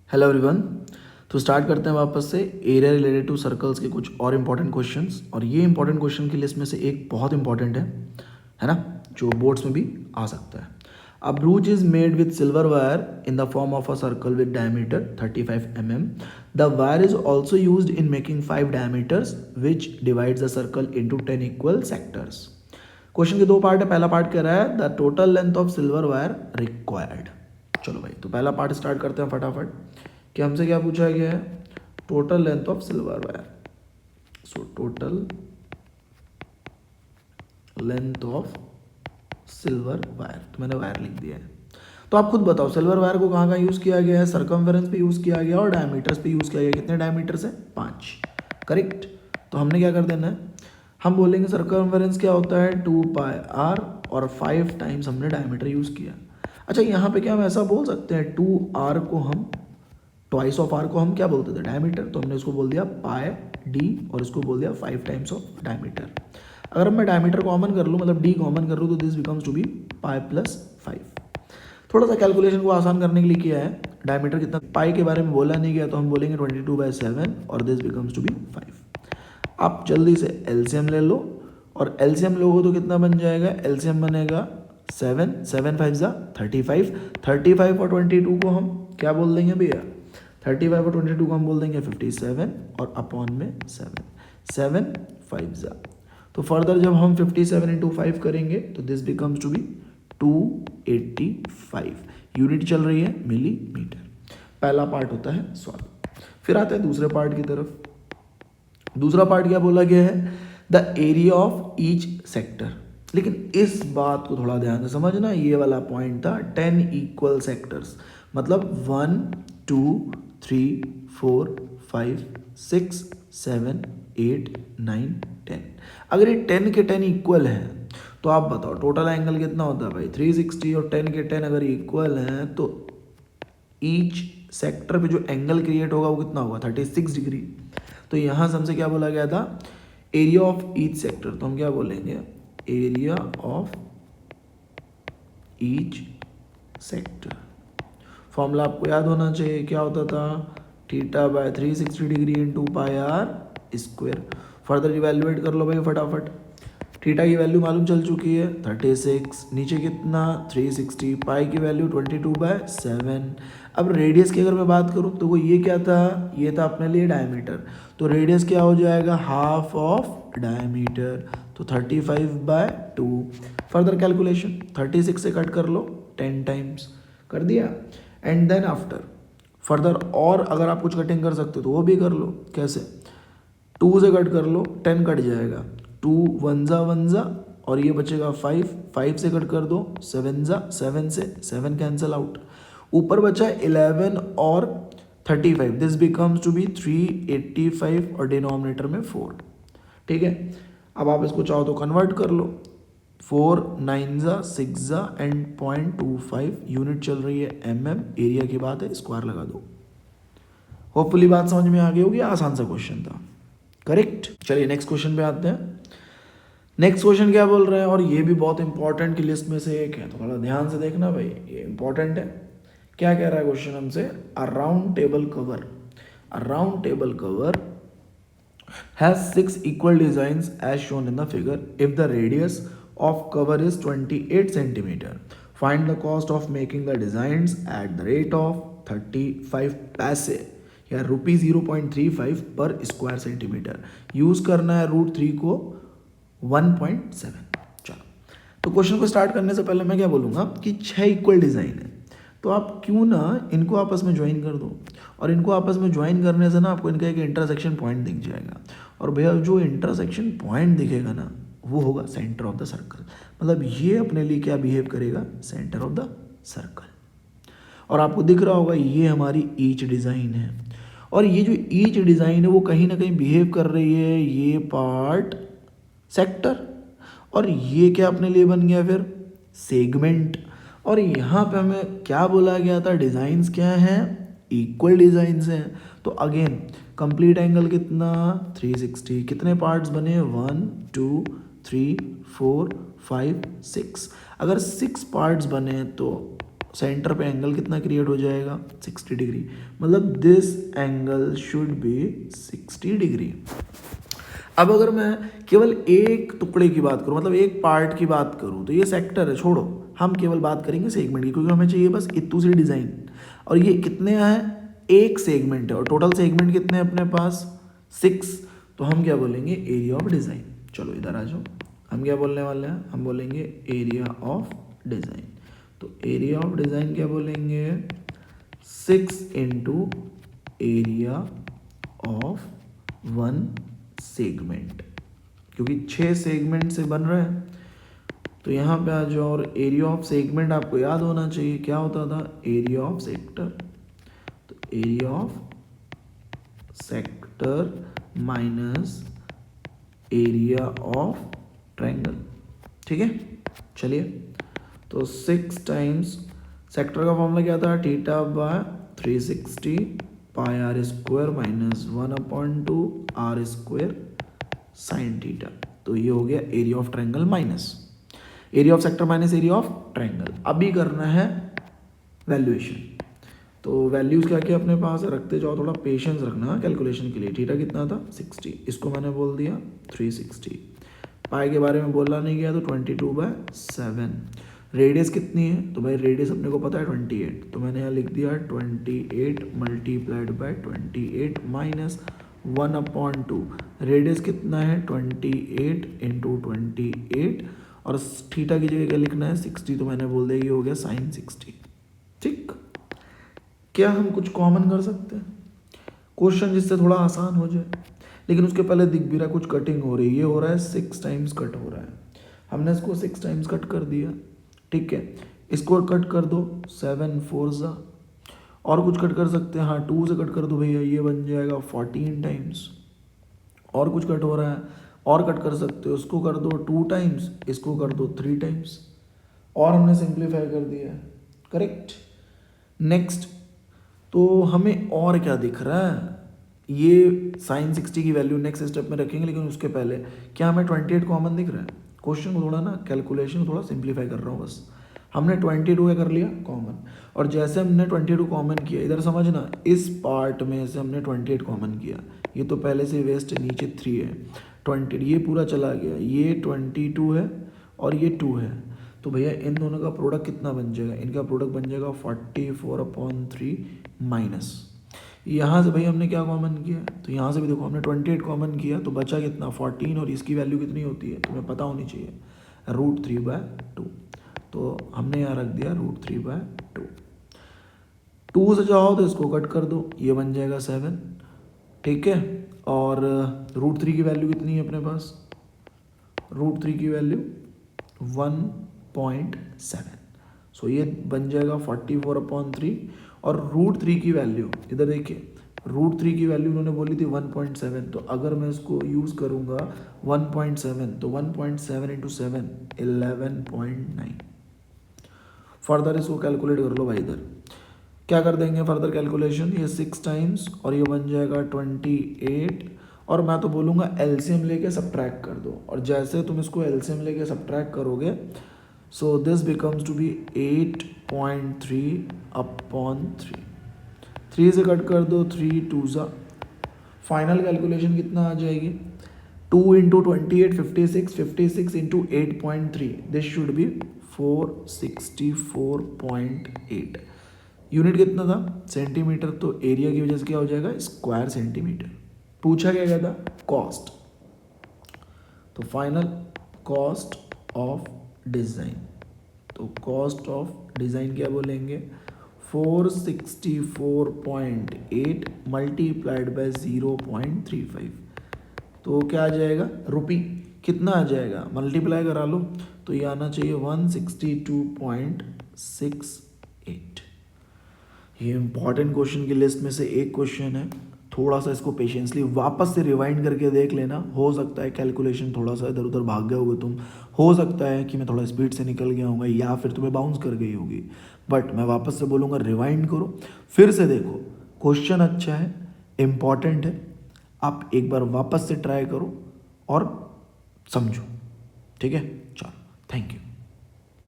Hello everyone. तो start करते हैं वापस से एरिया रिलेटेड टू सर्कल्स के कुछ और इम्पॉर्टेंट क्वेश्चंस। और ये इम्पॉर्टेंट क्वेश्चन की लिस्ट में से एक बहुत इंपॉर्टेंट है ना, जो बोर्ड्स में भी आ सकता है। A brooch is made with silver wire in the form of a circle with diameter 35 mm. The wire is also used in making 5 diameters which divides the circle into 10 equal sectors. Question के दो part है। पहला part कह रहा है the total length of silver wire required. चलो भाई, तो पहला पार्ट स्टार्ट करते हैं फटाफट कि हमसे क्या पूछा गया है। Total length of silver wire. So total length of silver wire, तो मैंने वायर लिख दिया है। तो आप खुद बताओ सिल्वर वायर को कहाँ कहाँ यूज़ किया गया है। सर्कमफेरेंस पे यूज़ किया गया और डायमीटर्स पे यूज़ किया गया। कितने डायमीटर्स है? 5। करेक्ट। तो हमने क्या कर देना है, हम बोलेंगे सर्कमफेरेंस क्या होता है 2πr और 5 टाइम्स हमने डायमीटर यूज़ किया। अच्छा, यहाँ पे क्या हम ऐसा बोल सकते हैं 2r को हम ट्वाइस ऑफ आर को हम क्या बोलते थे? डायमीटर। तो हमने इसको बोल दिया पाई डी और इसको बोल दिया 5 टाइम्स ऑफ डायमीटर। अगर मैं डायमीटर कॉमन कर लूँ, मतलब डी कॉमन कर लूँ, तो this becomes to be pi plus 5। थोड़ा सा कैलकुलेशन को आसान करने के लिए किया है। डायमीटर कितना, पाई के बारे में बोला नहीं गया, तो हम बोलेंगे 22/7 और दिस बिकम्स टू बी 5। आप जल्दी से एलसीएम ले लो, और एलसीएम लोगो तो कितना बन जाएगा? एलसीएम बनेगा 7, 7 5 जा 35। 35 और 22 को हम क्या बोल देंगे भैया? 35 और 22 को हम बोल देंगे 57 और अपॉन में 7, 7 5 जा। तो फर्दर जब हम 57 इंटू 5 करेंगे तो this becomes to be 285 unit चल रही है मिलीमीटर। पहला पार्ट होता है सॉल्व। फिर आते हैं दूसरे पार्ट की तरफ। दूसरा पार्ट क्या बोला गया है? The area of each sector. लेकिन इस बात को थोड़ा ध्यान से समझना, ये वाला पॉइंट था 10 इक्वल सेक्टर्स, मतलब 1 2 3 4 5 6 7 8 9 10। अगर ये 10 के 10 इक्वल हैं तो आप बताओ टोटल एंगल कितना होता है भाई? 360। और 10 के 10 अगर इक्वल हैं तो ईच सेक्टर पे जो एंगल क्रिएट होगा वो कितना होगा? 36 डिग्री। तो यहाँ से हमसे क्या बोला गया था? Area of each sector. तो हम क्या बोलेंगे? Area of each sector. Formula आपको याद होना चाहिए, क्या होता था? θ/360 degree into pi r square. Further evaluate कर लो भाई फटाफट। थीटा की वैल्यू मालूम चल चुकी है 36, नीचे कितना 360, पाई की वैल्यू 22/7। अब रेडियस की अगर मैं बात करूँ तो वो ये क्या था? ये था अपने लिए डायमीटर। तो रेडियस क्या हो जाएगा? हाफ ऑफ डायमीटर, तो 35/2। फर्दर कैलकुलेशन 36 से कट कर लो 10 टाइम्स, कर दिया। एंड देन आफ्टर फर्दर और अगर आप कुछ कटिंग कर सकते हो तो वो भी कर लो। कैसे? 2 से कट कर लो, 10 कट जाएगा, 2 1 जा 1 जा और ये बचेगा 5, 5 से कट कर दो 7 जा, 7 से 7 कैंसिल आउट। ऊपर बचा 11 और 35, दिस बिकम्स टू बी 385 और डिनोमिनेटर में 4। ठीक है, अब आप इसको चाहो तो कन्वर्ट कर लो। 4 9 जा 6 जा एंड 0.25 यूनिट चल रही है mm। एरिया की बात है, स्क्वायर लगा दो। होपफुली बात समझ में आ गई होगी, आसान सा क्वेश्चन था। करेक्ट। चलिए नेक्स्ट क्वेश्चन पे आते हैं। नेक्स्ट क्वेश्चन क्या बोल रहे हैं, और ये भी बहुत इंपॉर्टेंट की लिस्ट में से एक है, तो थोड़ा ध्यान से देखना भाई, ये इंपॉर्टेंट है। क्या कह रहा है क्वेश्चन हमसे? अ round table cover, a round table cover has 6 equal designs as shown in the figure. If the radius of cover is 28 centimeter, find the cost of making the designs at the rate of 35 पैसे या ₹0.35 पर square centimetre. Use करना है √3 को 1.7। चलो, तो question को start करने से पहले मैं क्या बोलूँगा कि 6 इक्वल डिज़ाइन है, तो आप क्यों ना इनको आपस में ज्वाइन कर दो। और इनको आपस में ज्वाइन करने से ना आपको इनका एक इंटरसेक्शन पॉइंट दिख जाएगा। और भैया जो इंटरसेक्शन पॉइंट दिखेगा ना वो होगा सेंटर ऑफ द सर्कल। मतलब ये अपने लिए क्या बिहेव करेगा? Centre of the circle. और आपको दिख रहा होगा ये हमारी ईच डिज़ाइन है, और ये जो ईच डिज़ाइन है वो कहीं ना कहीं बिहेव कर रही है ये पार्ट सेक्टर, और ये क्या अपने लिए बन गया फिर? सेगमेंट। और यहाँ पे हमें क्या बोला गया था? डिज़ाइंस क्या हैं? इक्वल डिज़ाइंस हैं। तो अगेन कंप्लीट एंगल कितना? 360। कितने पार्ट्स बने? 1 2 3 4 5 6। अगर 6 पार्ट्स बने तो सेंटर पे एंगल कितना क्रिएट हो जाएगा 60 डिग्री, मतलब this angle should be 60 degree. अब अगर मैं केवल एक टुकड़े की बात करूं, मतलब एक पार्ट की बात करूं, तो ये सेक्टर है, छोड़ो, हम केवल बात करेंगे सेगमेंट की, क्योंकि हमें चाहिए बस इतू सी डिज़ाइन। और ये कितने हैं, एक सेगमेंट है, और टोटल सेगमेंट कितने हैं अपने पास 6। तो हम क्या बोलेंगे, एरिया ऑफ डिज़ाइन। चलो इधर आ जाओ, हम क्या बोलने वाले हैं, हम बोलेंगे एरिया ऑफ डिज़ाइन। तो एरिया ऑफ डिज़ाइन क्या बोलेंगे, 6 इंटू एरिया ऑफ 1 सेगमेंट, क्योंकि 6 सेगमेंट से बन रहा है। तो यहाँ पे आ जाओ, और एरिया ऑफ सेगमेंट आपको याद होना चाहिए क्या होता था, एरिया ऑफ सेक्टर। तो area of sector minus area of triangle, ठीक है। चलिए, तो 6 टाइम्स सेक्टर का फॉर्मूला क्या था, theta by 360 pi r square minus 1/2 r square sine theta. तो ये हो गया area of triangle minus area of sector minus area of triangle. अभी करना है वैल्यूएशन। तो वैल्यूज क्या क्या अपने पास रखते जाओ, थोड़ा पेशेंस रखना कैलकुलेशन के लिए। थीटा कितना था 60, इसको मैंने बोल दिया 360। पाई के बारे में बोलना नहीं गया, तो 22/7। रेडियस कितनी है, तो भाई रेडियस अपने को पता है 28, तो मैंने यहाँ लिख दिया 28 मल्टीप्लाइड बाय 28 माइनस 1/2। रेडियस कितना है 28 इंटू 28, और थीटा की जगह क्या लिखना है 60, तो मैंने बोल दिया ये हो गया साइन 60। ठीक, क्या हम कुछ कॉमन कर सकते हैं क्वेश्चन जिससे थोड़ा आसान हो जाए, लेकिन उसके पहले दिख भी रहा है कुछ कटिंग हो रही है। ये हो रहा है 6 टाइम्स कट हो रहा है, हमने इसको 6 टाइम्स कट कर दिया, ठीक है। इसको कट कर दो 7 4 ज़ा, और कुछ कट कर सकते हैं, हाँ 2 से कट कर दो भैया, ये बन जाएगा 14 टाइम्स। और कुछ कट हो रहा है, और कट कर सकते हो, उसको कर दो 2 टाइम्स, इसको कर दो 3 टाइम्स, और हमने सिंप्लीफाई कर दिया है, करेक्ट। नेक्स्ट, तो हमें और क्या दिख रहा है, ये साइन 60 की वैल्यू नेक्स्ट स्टेप में रखेंगे, लेकिन उसके पहले क्या हमें 28 कॉमन दिख रहा है। क्वेश्चन को थोड़ा ना कैलकुलेशन थोड़ा सिंप्लीफाई कर रहा हूँ बस। हमने 22 कर लिया कॉमन, और जैसे हमने 22 कॉमन किया, इधर समझना, इस पार्ट में से हमने 28 कॉमन किया, ये तो पहले से वेस्ट है, नीचे 3 है, 20 ये पूरा चला गया, ये 22 है और ये 2 है, तो भैया इन दोनों का प्रोडक्ट कितना बन जाएगा, इनका प्रोडक्ट बन जाएगा 44/3 माइनस, यहाँ से भाई हमने क्या कॉमन किया, तो यहाँ से भी देखो हमने 28 कॉमन किया, तो बचा कितना 14, और इसकी वैल्यू कितनी होती है तुम्हें पता होनी चाहिए, √3/2। तो हमने यहाँ रख दिया √3/2। 2 से चाहो तो इसको कट कर दो, ये बन जाएगा 7, ठीक है। और √3 की वैल्यू कितनी है अपने पास, √3 की वैल्यू 1.7, सो ये बन जाएगा 44/3। और √3 की वैल्यू इधर देखिए, √3 की वैल्यू उन्होंने बोली थी 1.7, तो अगर मैं इसको यूज़ करूँगा 1.7, तो 1.7 इंटू 7 11.9। फर्दर इसको कैलकुलेट कर लो भाई, इधर क्या कर देंगे फर्दर कैलकुलेशन, ये 6 टाइम्स और ये बन जाएगा 28, और मैं तो बोलूँगा एलसीएम लेके सब्ट्रैक्ट कर दो, और जैसे तुम इसको एलसीएम लेके सब्ट्रैक्ट करोगे, so this becomes to be 8.3/3। 3 से कट कर दो, 3 2 ज़ा, फाइनल कैलकुलेशन कितना आ जाएगी, 2 into 28 56, 56 into 8.3, this should be 464.8। Unit कितना था सेंटीमीटर, तो एरिया की वजह से क्या हो जाएगा स्क्वायर सेंटीमीटर। पूछा क्या गया था कॉस्ट, तो फाइनल कॉस्ट ऑफ डिज़ाइन, तो कॉस्ट ऑफ डिज़ाइन क्या बोलेंगे 464.8 मल्टीप्लाइड बाय 0.35, तो क्या आ जाएगा रुपी, कितना आ जाएगा मल्टीप्लाई करा लो, तो ये आना चाहिए 162.68। ये इंपॉर्टेंट क्वेश्चन की लिस्ट में से एक क्वेश्चन है, थोड़ा सा इसको पेशेंसली वापस से रिवाइंड करके देख लेना। हो सकता है कैलकुलेशन थोड़ा सा इधर उधर भाग गए होगे तुम, हो सकता है कि मैं थोड़ा स्पीड से निकल गया हूँ, या फिर तुम्हें बाउंस कर गई होगी, बट मैं वापस से बोलूँगा रिवाइंड करो, फिर से देखो, क्वेश्चन अच्छा है, इम्पॉर्टेंट है, आप एक बार वापस से ट्राई करो और समझो, ठीक है। चलो, थैंक यू।